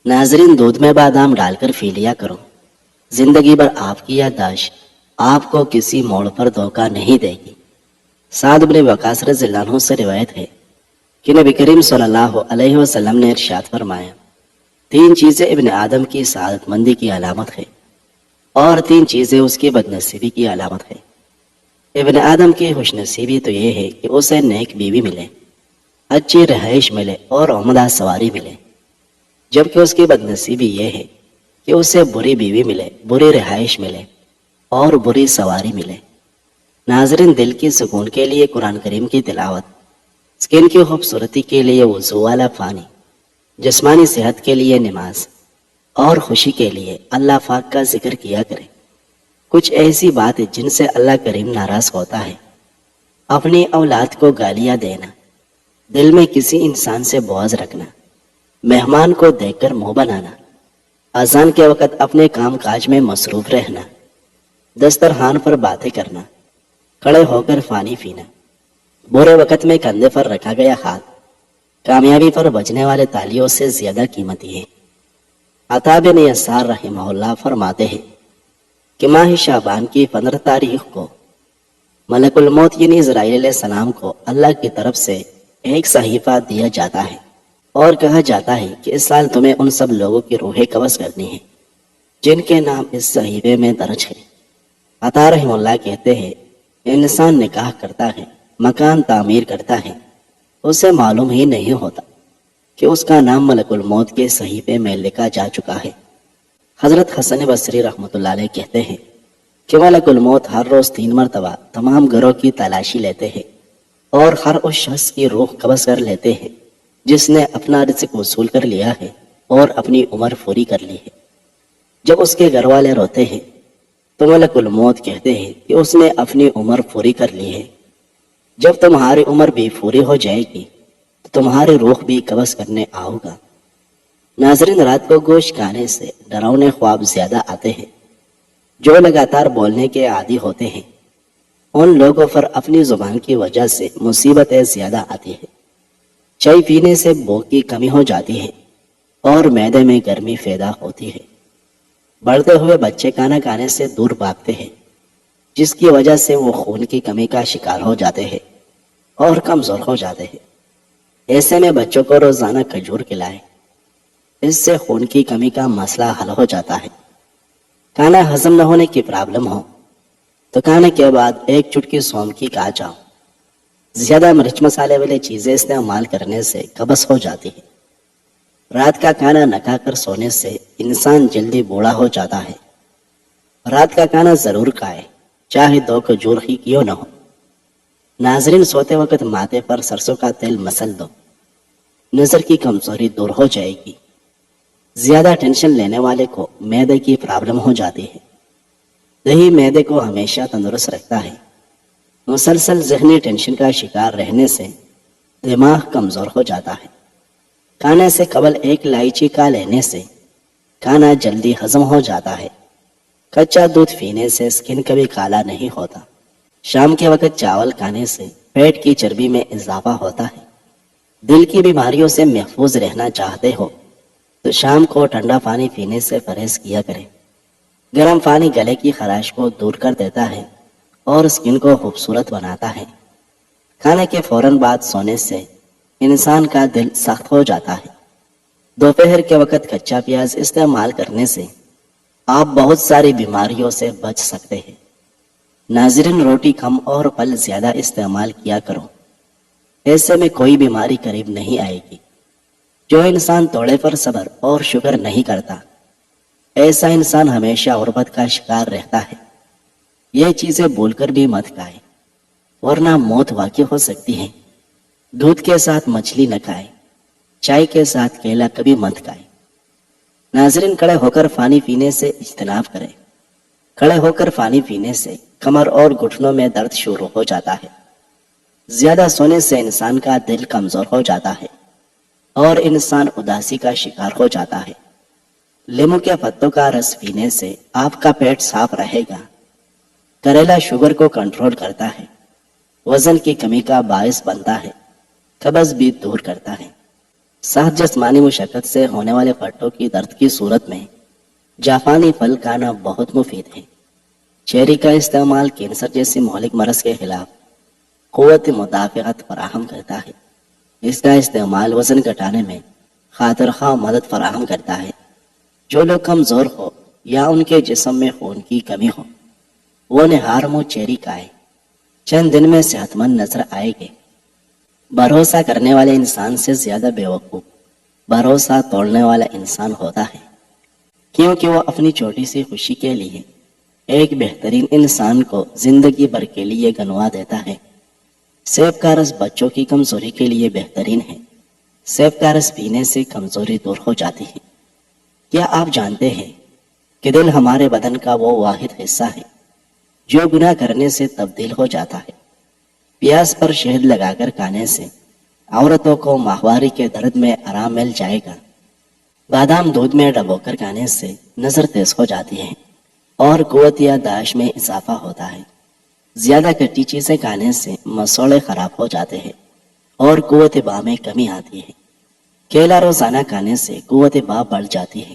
ناظرین، دودھ میں بادام ڈال کر پی لیا کرو۔ زندگی بھر آپ کی یادداشت آپ کو کسی موڑ پر دھوکہ نہیں دے گی۔ سعد بن وقاص رضی اللہ عنہ سے روایت ہے کہ نبی کریم صلی اللہ علیہ وسلم نے ارشاد فرمایا، 3 چیزیں ابن آدم کی سعادت مندی کی علامت ہے اور 3 چیزیں اس کی بد نصیبی کی علامت ہے۔ ابن آدم کی خوش نصیبی تو یہ ہے کہ اسے نیک بیوی ملے، اچھی رہائش ملے اور عمدہ سواری ملے، جبکہ اس کی بد نصیبی یہ ہے کہ اسے بری بیوی ملے، بری رہائش ملے اور بری سواری ملے۔ ناظرین، دل کی سکون کے لیے قرآن کریم کی تلاوت، سکن کی خوبصورتی کے لیے وضو والا پانی، جسمانی صحت کے لیے نماز اور خوشی کے لیے اللہ پاک کا ذکر کیا کرے۔ کچھ ایسی باتیں جن سے اللہ کریم ناراض ہوتا ہے: اپنی اولاد کو گالیاں دینا، دل میں کسی انسان سے بغض رکھنا، مہمان کو دیکھ کر منہ بنانا، اذان کے وقت اپنے کام کاج میں مصروف رہنا، دسترخوان پر باتیں کرنا، کھڑے ہو کر پانی پینا، برے وقت میں کندھے پر رکھا گیا ہاتھ کامیابی پر بجنے والے تالیوں سے زیادہ قیمتی ہے۔ عطا بن یسار رحمہ اللہ فرماتے ہیں کہ ماہ شعبان کی 15 تاریخ کو ملک الموت یعنی اسرائیل علیہ السلام کو اللہ کی طرف سے ایک صحیفہ دیا جاتا ہے اور کہا جاتا ہے کہ اس سال تمہیں ان سب لوگوں کی روحیں قبض کرنی ہیں جن کے نام اس صحیفے میں درج ہے۔ عطا رحمہ اللہ کہتے ہیں، انسان نکاح کرتا ہے، مکان تعمیر کرتا ہے، اسے معلوم ہی نہیں ہوتا کہ اس کا نام ملک الموت کے صحیفے میں لکھا جا چکا ہے۔ حضرت حسن بصری رحمۃ اللہ علیہ کہتے ہیں کہ ملک الموت ہر روز 3 مرتبہ تمام گھروں کی تلاشی لیتے ہیں اور ہر اس شخص کی روح قبض کر لیتے ہیں جس نے اپنا رزق وصول کر لیا ہے اور اپنی عمر پوری کر لی ہے۔ جب اس کے گھر والے روتے ہیں تو ملک الموت کہتے ہیں کہ اس نے اپنی عمر پوری کر لی ہے۔ جب تمہاری عمر بھی پوری ہو جائے گی تو تمہاری روح بھی قبض کرنے آؤ گا۔ ناظرین، رات کو گوشت کھانے سے ڈراؤنے خواب زیادہ آتے ہیں۔ جو لگاتار بولنے کے عادی ہوتے ہیں ان لوگوں پر اپنی زبان کی وجہ سے مصیبتیں زیادہ آتی ہیں۔ چائے پینے سے بھوک کی کمی ہو جاتی ہے اور معدے میں گرمی پیدا ہوتی ہے۔ بڑھتے ہوئے بچے کھانا کھانے سے دور بھاگتے ہیں جس کی وجہ سے وہ خون کی کمی کا شکار ہو جاتے ہیں اور کمزور ہو جاتے ہیں۔ ایسے میں بچوں کو روزانہ کھجور کھلائیں، اس سے خون کی کمی کا مسئلہ حل ہو جاتا ہے۔ کھانا ہضم نہ ہونے کی پرابلم ہو تو کھانے کے بعد 1 چٹکی سونف کی کھا جاؤ۔ زیادہ مرچ مسالے والی چیزیں استعمال کرنے سے قبض ہو جاتی ہے۔ رات کا کھانا نہ کھا کر سونے سے انسان جلدی بوڑھا ہو جاتا ہے۔ رات کا کھانا ضرور کھائے، چاہے 2 کھجور ہی کیوں نہ ہو۔ ناظرین، سوتے وقت ماتھے پر سرسوں کا تیل مسل دو، نظر کی کمزوری دور ہو جائے گی۔ زیادہ ٹینشن لینے والے کو معدے کی پرابلم ہو جاتی ہے۔ دہی معدے کو ہمیشہ تندرست رکھتا ہے۔ مسلسل ذہنی ٹینشن کا شکار رہنے سے دماغ کمزور ہو جاتا ہے۔ کھانے سے قبل 1 الائچی کھا لینے سے کھانا جلدی ہضم ہو جاتا ہے۔ کچا دودھ پینے سے سکن کبھی کالا نہیں ہوتا۔ شام کے وقت چاول کھانے سے پیٹ کی چربی میں اضافہ ہوتا ہے۔ دل کی بیماریوں سے محفوظ رہنا چاہتے ہو تو شام کو ٹھنڈا پانی پینے سے پرہیز کیا کریں۔ گرم پانی گلے کی خراش کو دور کر دیتا ہے اور سکن کو خوبصورت بناتا ہے۔ کھانے کے فوراً بعد سونے سے انسان کا دل سخت ہو جاتا ہے۔ دوپہر کے وقت کچا پیاز استعمال کرنے سے آپ بہت ساری بیماریوں سے بچ سکتے ہیں۔ ناظرین، روٹی کم اور پھل زیادہ استعمال کیا کرو، ایسے میں کوئی بیماری قریب نہیں آئے گی۔ جو انسان توڑے پر صبر اور شکر نہیں کرتا، ایسا انسان ہمیشہ غربت کا شکار رہتا ہے۔ یہ چیزیں بھول کر بھی مت کھائے ورنہ موت واقع ہو سکتی ہے۔ دودھ کے ساتھ مچھلی نہ کھائے، چائے کے ساتھ کیلا کبھی مت کھائے۔ ناظرین، کھڑے ہو کر پانی پینے سے اجتناب کریں۔ کھڑے ہو کر پانی پینے سے کمر اور گھٹنوں میں درد شروع ہو جاتا ہے۔ زیادہ سونے سے انسان کا دل کمزور ہو جاتا ہے اور انسان اداسی کا شکار ہو جاتا ہے۔ لیمو کے پتوں کا رس پینے سے آپ کا پیٹ صاف رہے گا۔ کریلا شوگر کو کنٹرول کرتا ہے، وزن کی کمی کا باعث بنتا ہے، قبض بھی دور کرتا ہے۔ ساتھ جسمانی مشقت سے ہونے والے پٹوں کی درد کی صورت میں جاپانی پھل کھانا بہت مفید ہے۔ چیری کا استعمال کینسر جیسی مہلک مرض کے خلاف قوت مدافعت فراہم کرتا ہے۔ اس کا استعمال وزن گھٹانے میں خاطر خواہ مدد فراہم کرتا ہے۔ جو لوگ کمزور ہو یا ان کے جسم میں خون کی کمی ہو وہ نہار منہ چیری کھائے، چند دن میں صحت مند نظر آئے گے۔ بھروسہ کرنے والے انسان سے زیادہ بے وقوف بھروسہ توڑنے والا انسان ہوتا ہے، کیونکہ وہ اپنی چھوٹی سی خوشی کے لیے ایک بہترین انسان کو زندگی بھر کے لیے گنوا دیتا ہے۔ سیب کا رس بچوں کی کمزوری کے لیے بہترین ہے۔ سیب کا رس پینے سے کمزوری دور ہو جاتی ہے۔ کیا آپ جانتے ہیں کہ دل ہمارے بدن کا وہ واحد حصہ ہے جو گناہ کرنے سے تبدیل ہو جاتا ہے؟ پیاز پر شہد لگا کر کھانے سے عورتوں کو ماہواری کے درد میں آرام مل جائے گا۔ بادام دودھ میں ڈبو کر کھانے سے نظر تیز ہو جاتی ہے اور قوت یادداشت میں اضافہ ہوتا ہے۔ زیادہ کھٹی چیزیں کھانے سے مسوڑے خراب ہو جاتے ہیں اور قوت باہ میں کمی آتی ہے۔ کیلا روزانہ کھانے سے قوت باہ بڑھ جاتی ہے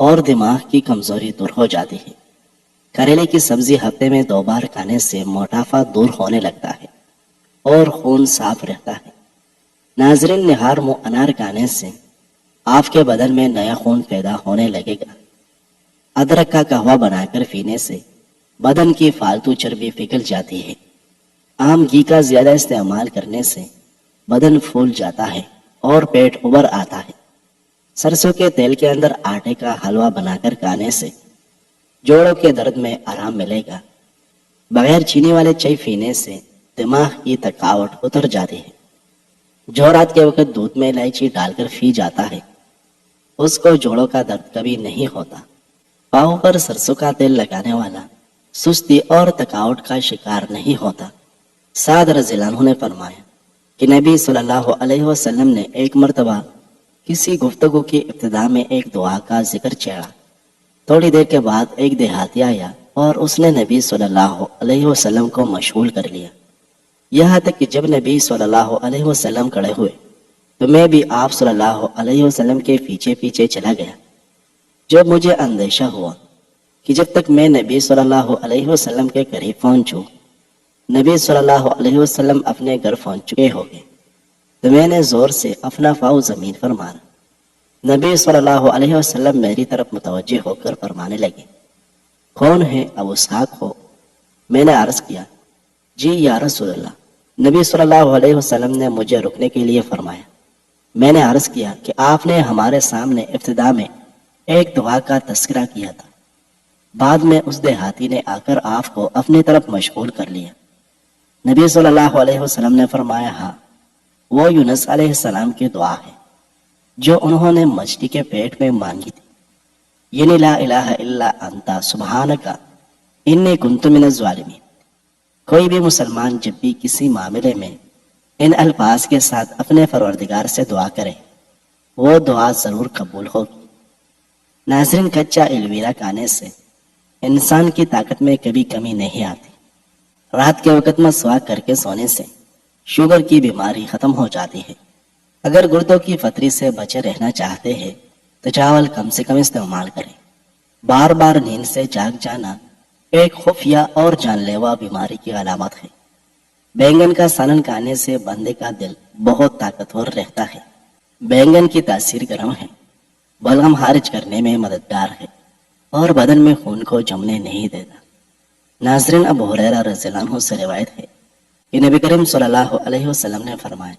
اور دماغ کی کمزوری دور ہو جاتی ہے۔ کریلے کی سبزی ہفتے میں 2 بار کھانے سے موٹاپا دور ہونے لگتا ہے اور خون صاف رہتا ہے۔ ناظرین، نہار منہ انار کھانے سے آپ کے بدن میں نیا خون پیدا ہونے لگے گا۔ ادرک کا قہوہ بنا کر پینے سے بدن کی فالتو چربی پگھل جاتی ہے۔ عام گھی کا زیادہ استعمال کرنے سے بدن پھول جاتا ہے اور پیٹ ابھر آتا ہے۔ سرسوں کے تیل کے اندر آٹے کا حلوہ بنا کر کھانے سے جوڑوں کے درد میں آرام ملے گا۔ بغیر چینی والے چائے پینے سے دماغ کی تھکاوٹ اتر جاتی ہے۔ جو رات کے وقت دودھ میں الائچی ڈال کر پی جاتا ہے اس کو جوڑوں کا درد کبھی نہیں ہوتا۔ پاؤں پر سرسوں کا تیل لگانے والا سستی اور تھکاوٹ کا شکار نہیں ہوتا۔ سعد رضی اللہ عنہ نے فرمایا کہ نبی صلی اللہ علیہ وسلم نے ایک مرتبہ کسی گفتگو کی ابتدا میں ایک دعا کا ذکر چھیڑا۔ تھوڑی دیر کے بعد ایک دیہاتی آیا اور اس نے نبی صلی اللہ علیہ وسلم کو مشغول کر لیا، یہاں تک کہ جب نبی صلی اللہ علیہ وسلم کھڑے ہوئے تو میں بھی آپ صلی اللہ علیہ وسلم کے پیچھے پیچھے چلا گیا۔ جب مجھے اندیشہ ہوا کہ جب تک میں نبی صلی اللہ علیہ وسلم کے قریب پہنچوں نبی صلی اللہ علیہ وسلم اپنے گھر پہنچ چکے ہو گے، تو میں نے زور سے اپنا پاؤں زمین پر مارا۔ نبی صلی اللہ علیہ وسلم میری طرف متوجہ ہو کر فرمانے لگے، کون ہے؟ ابو اسحاق ہو؟ میں نے عرض کیا، جی یا رسول اللہ۔ نبی صلی اللہ علیہ وسلم نے مجھے رکنے کے لیے فرمایا۔ میں نے عرض کیا کہ آپ نے ہمارے سامنے ابتدا میں ایک دعا کا تذکرہ کیا تھا، بعد میں اس دیہاتی نے آ کر آپ کو اپنی طرف مشغول کر لیا۔ نبی صلی اللہ علیہ وسلم نے فرمایا، ہاں، وہ یونس علیہ السلام کی دعا ہے جو انہوں نے مچھلی کے پیٹ میں مانگی تھی، یعنی لا الہ الا انتا سبحانک انی کنت من الظالمین۔ کوئی بھی مسلمان جب بھی کسی معاملے میں ان الفاظ کے ساتھ اپنے پروردگار سے دعا کرے وہ دعا ضرور قبول ہوگی۔ ناظرین، کچا الویرا کھانے سے انسان کی طاقت میں کبھی کمی نہیں آتی۔ رات کے وقت مسواک کر کے سونے سے شوگر کی بیماری ختم ہو جاتی ہے۔ اگر گردوں کی پتھری سے بچے رہنا چاہتے ہیں تو چاول کم سے کم استعمال کریں۔ بار بار نیند سے جاگ جانا ایک خفیہ اور جان لیوا بیماری کی علامت ہے۔ بینگن کا سالن کھانے سے بندے کا دل بہت طاقتور رہتا ہے۔ بینگن کی تاثیر گرم ہے، بلغم خارج کرنے میں مددگار ہے اور بدن میں خون کو جمنے نہیں دیتا۔ ناظرین، ابو ہریرہ رضی اللہ عنہ سے روایت ہے کہ نبی کریم صلی اللہ علیہ وسلم نے فرمایا،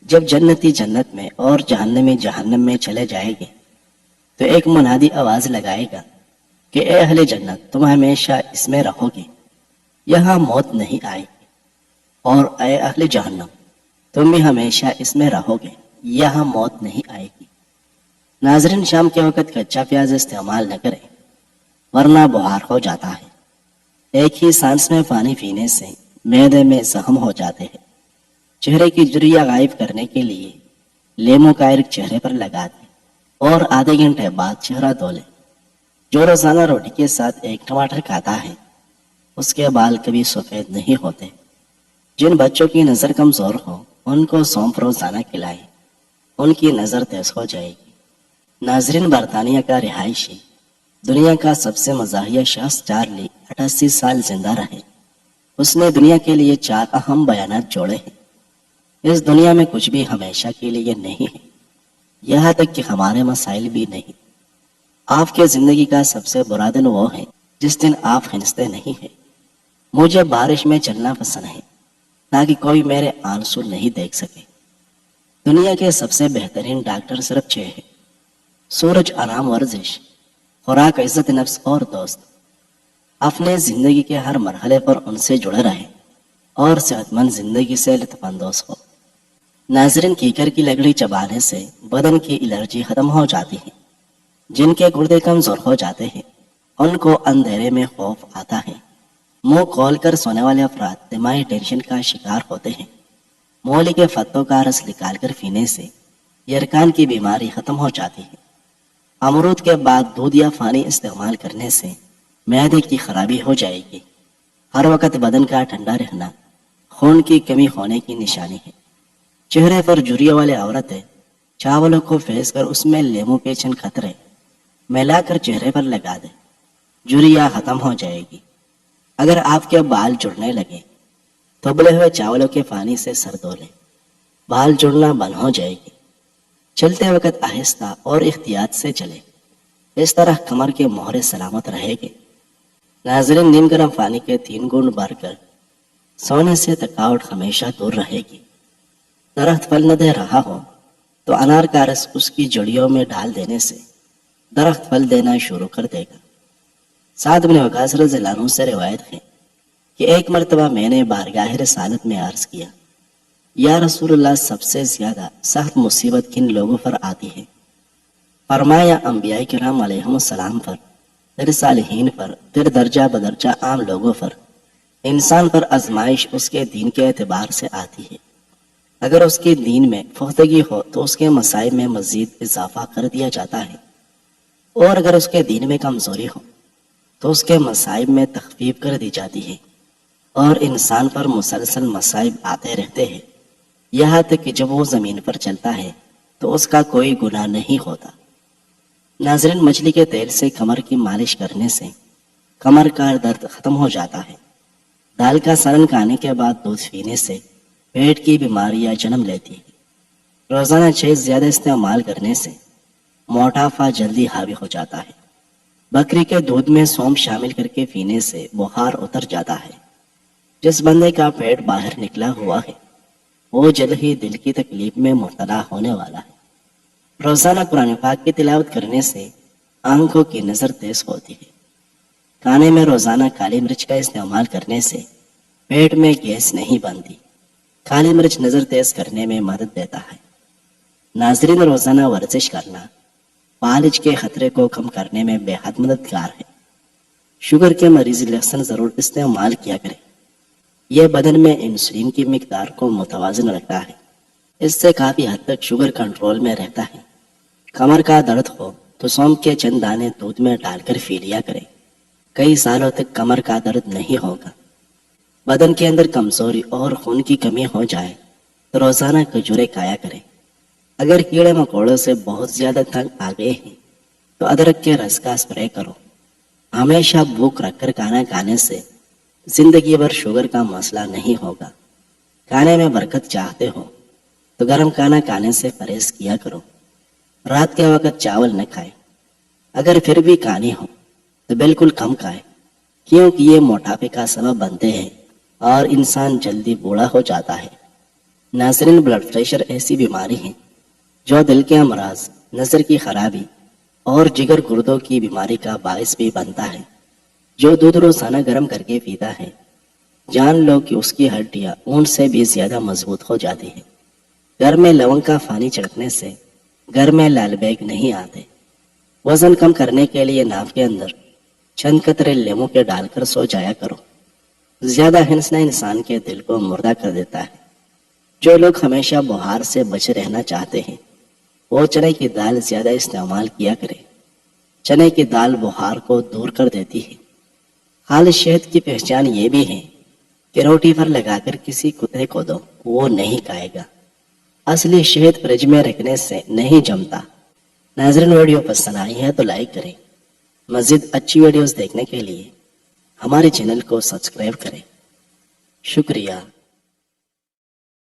جب جنتی جنت میں اور جہنمی جہنم میں چلے جائیں گے تو ایک منادی آواز لگائے گا کہ اے اہل جنت، تم ہمیشہ اس میں رہو گے، یہاں موت نہیں آئے گی، اور اے اہل جہنم، تم بھی ہمیشہ اس میں رہو گے، یہاں موت نہیں آئے گی۔ ناظرین، شام کے وقت کچا پیاز استعمال نہ کریں ورنہ بخار ہو جاتا ہے۔ ایک ہی سانس میں پانی پینے سے معدے میں زخم ہو جاتے ہیں۔ چہرے کی جھریاں غائب کرنے کے لیے لیمو کا عرق چہرے پر لگا دیں اور آدھے گھنٹے بعد چہرہ دھو لیں۔ جو روزانہ روٹی کے ساتھ ایک ٹماٹر کھاتا ہے اس کے بال کبھی سفید نہیں ہوتے۔ جن بچوں کی نظر کمزور ہو ان کو سونف روزانہ کھلائیں۔ ان کی نظر تیز ہو جائے گی۔ ناظرین، برطانیہ کا رہائشی دنیا کا سب سے مزاحیہ شخص چارلی 88 سال زندہ رہے۔ اس نے دنیا کے لیے 4 اہم بیانات جوڑے ہیں۔ اس دنیا میں کچھ بھی ہمیشہ کے لیے نہیں ہے، یہاں تک کہ ہمارے مسائل بھی نہیں۔ آپ کی زندگی کا سب سے برا دن وہ ہے جس دن آپ ہنستے نہیں ہیں۔ مجھے بارش میں چلنا پسند ہے تاکہ کوئی میرے آنسو نہیں دیکھ سکے۔ دنیا کے سب سے بہترین ڈاکٹر صرف 6 ہیں: سورج، آرام، ورزش، خوراک، عزت نفس اور دوست۔ اپنے زندگی کے ہر مرحلے پر ان سے جڑے رہیں اور صحت مند زندگی سے لطف اندوز ہو۔ ناظرین، کیکر کی لکڑی چبانے سے بدن کی الرجی ختم ہو جاتی ہے۔ جن کے گردے کمزور ہو جاتے ہیں ان کو اندھیرے میں خوف آتا ہے۔ منہ کھول کر سونے والے افراد دماغی ٹینشن کا شکار ہوتے ہیں۔ مولی کے پتوں کا رس نکال کر پینے سے یرکان کی بیماری ختم ہو جاتی ہے۔ امرود کے بعد دودھ یا پانی استعمال کرنے سے معدے کی خرابی ہو جائے گی۔ ہر وقت بدن کا ٹھنڈا رہنا خون کی کمی ہونے کی نشانی ہے۔ چہرے پر جھریوں والے عورتیں چاولوں کو پھینس کر اس میں لیمو کے چند قطرے ملا کر چہرے پر لگا دیں، جھریاں ختم ہو جائے گی۔ اگر آپ کے بال جڑنے لگے تو ابلے ہوئے چاولوں کے پانی سے سر دھو لیں، بال جڑنا بند ہو جائے گی۔ چلتے وقت آہستہ اور احتیاط سے چلیں، اس طرح کمر کے مہرے سلامت رہے گے۔ ناظرین، نیم گرم پانی کے 3 گھونٹ بھر کر سونے سے تھکاوٹ ہمیشہ دور رہے گی۔ درخت پھل نہ دے رہا ہو تو انار کا رس اس کی جڑیوں میں ڈال دینے سے درخت پھل دینا شروع کر دے گا۔ سعد بن وقاص رضی اللہ عنہ سے روایت ہے کہ ایک مرتبہ میں نے بارگاہ رسالت میں عرض کیا، یا رسول اللہ، سب سے زیادہ سخت مصیبت کن لوگوں پر آتی ہے؟ فرمایا، انبیاء کرام علیہم السلام پر، پھر صالحین پر، پھر درجہ بدرجہ عام لوگوں پر۔ انسان پر آزمائش اس کے دین کے اعتبار سے آتی ہے۔ اگر اس کے دین میں پختگی ہو تو اس کے مصائب میں مزید اضافہ کر دیا جاتا ہے، اور اگر اس کے دین میں کمزوری ہو تو اس کے مصائب میں تخفیف کر دی جاتی ہے۔ اور انسان پر مسلسل مصائب آتے رہتے ہیں، یہاں تک کہ جب وہ زمین پر چلتا ہے تو اس کا کوئی گناہ نہیں ہوتا۔ ناظرین، مچھلی کے تیل سے کمر کی مالش کرنے سے کمر کا درد ختم ہو جاتا ہے۔ دال کا سالن کھانے کے بعد دودھ پینے سے پیٹ کی بیماریاں جنم لیتی ہیں۔ روزانہ چیز زیادہ استعمال کرنے سے موٹاپا جلدی حاوی ہو جاتا ہے۔ بکری کے دودھ میں سونف شامل کر کے پینے سے بخار اتر جاتا ہے۔ جس بندے کا پیٹ باہر نکلا ہوا ہے وہ جلد ہی دل کی تکلیف میں مبتلا ہونے والا ہے۔ روزانہ قرآن پاک کی تلاوت کرنے سے آنکھوں کی نظر تیز ہوتی ہے۔ کھانے میں روزانہ کالی مرچ کا استعمال کرنے سے پیٹ میں گیس نہیں بنتی۔ کالی مرچ نظر تیز کرنے میں مدد دیتا ہے۔ ناظرین، روزانہ ورزش کرنا فالج کے خطرے کو کم کرنے میں بے حد مددگار ہے۔ شوگر کے مریض لہسن ضرور استعمال کیا کریں۔ یہ بدن میں انسولین کی مقدار کو متوازن رکھتا ہے، اس سے کافی حد تک شوگر کنٹرول میں رہتا ہے۔ کمر کا درد ہو تو سونف کے چند دانے دودھ میں ڈال کر پی لیا کریں، کئی سالوں تک کمر کا درد نہیں ہوگا۔ بدن کے اندر کمزوری اور خون کی کمی ہو جائے تو روزانہ کھجوریں کھایا کریں۔ اگر کیڑے مکوڑوں سے بہت زیادہ تنگ آ گئے ہیں تو ادرک کے رس کا اسپرے کرو۔ ہمیشہ بھوک رکھ کر کھانا کھانے سے زندگی بھر شوگر کا مسئلہ نہیں ہوگا۔ کھانے میں برکت چاہتے ہو تو گرم کھانا کھانے سے پرہیز کیا کرو۔ رات کے وقت چاول نہ کھائیں۔ اگر پھر بھی کھانی ہو تو بالکل کم کھائیں، کیونکہ یہ موٹاپے کا سبب بنتے ہیں اور انسان جلدی بوڑھا ہو جاتا ہے۔ ناظرین، بلڈ پریشر ایسی بیماری ہے جو دل کے امراض، نظر کی خرابی اور جگر گردوں کی بیماری کا باعث بھی بنتا ہے۔ جو دودھ روزانہ گرم کر کے پیتا ہے جان لو کہ اس کی ہڈیاں اون سے بھی زیادہ مضبوط ہو جاتی ہیں۔ گھر میں لونگ کا پانی چھڑکنے سے گھر میں لال بیگ نہیں آتے۔ وزن کم کرنے کے لیے ناف کے اندر چند قطرے لیمو کے ڈال کر سو جایا کرو۔ زیادہ ہنسنا انسان کے دل کو مردہ کر دیتا ہے۔ جو لوگ ہمیشہ بخار سے بچے رہنا چاہتے ہیں وہ چنے کی دال زیادہ استعمال کیا کریں۔ چنے کی دال بخار کو دور کر دیتی ہے۔ خالص شہد کی پہچان یہ بھی ہے کہ روٹی پر لگا کر کسی کتے کو دو، وہ نہیں کھائے گا۔ اصلی شہد فریج میں رکھنے سے نہیں جمتا۔ ناظرین ویڈیو پسند آئی ہے تو لائک کریں۔ مزید اچھی ویڈیوز دیکھنے کے لیے ہمارے چینل کو سبسکرائب کریں۔ شکریہ۔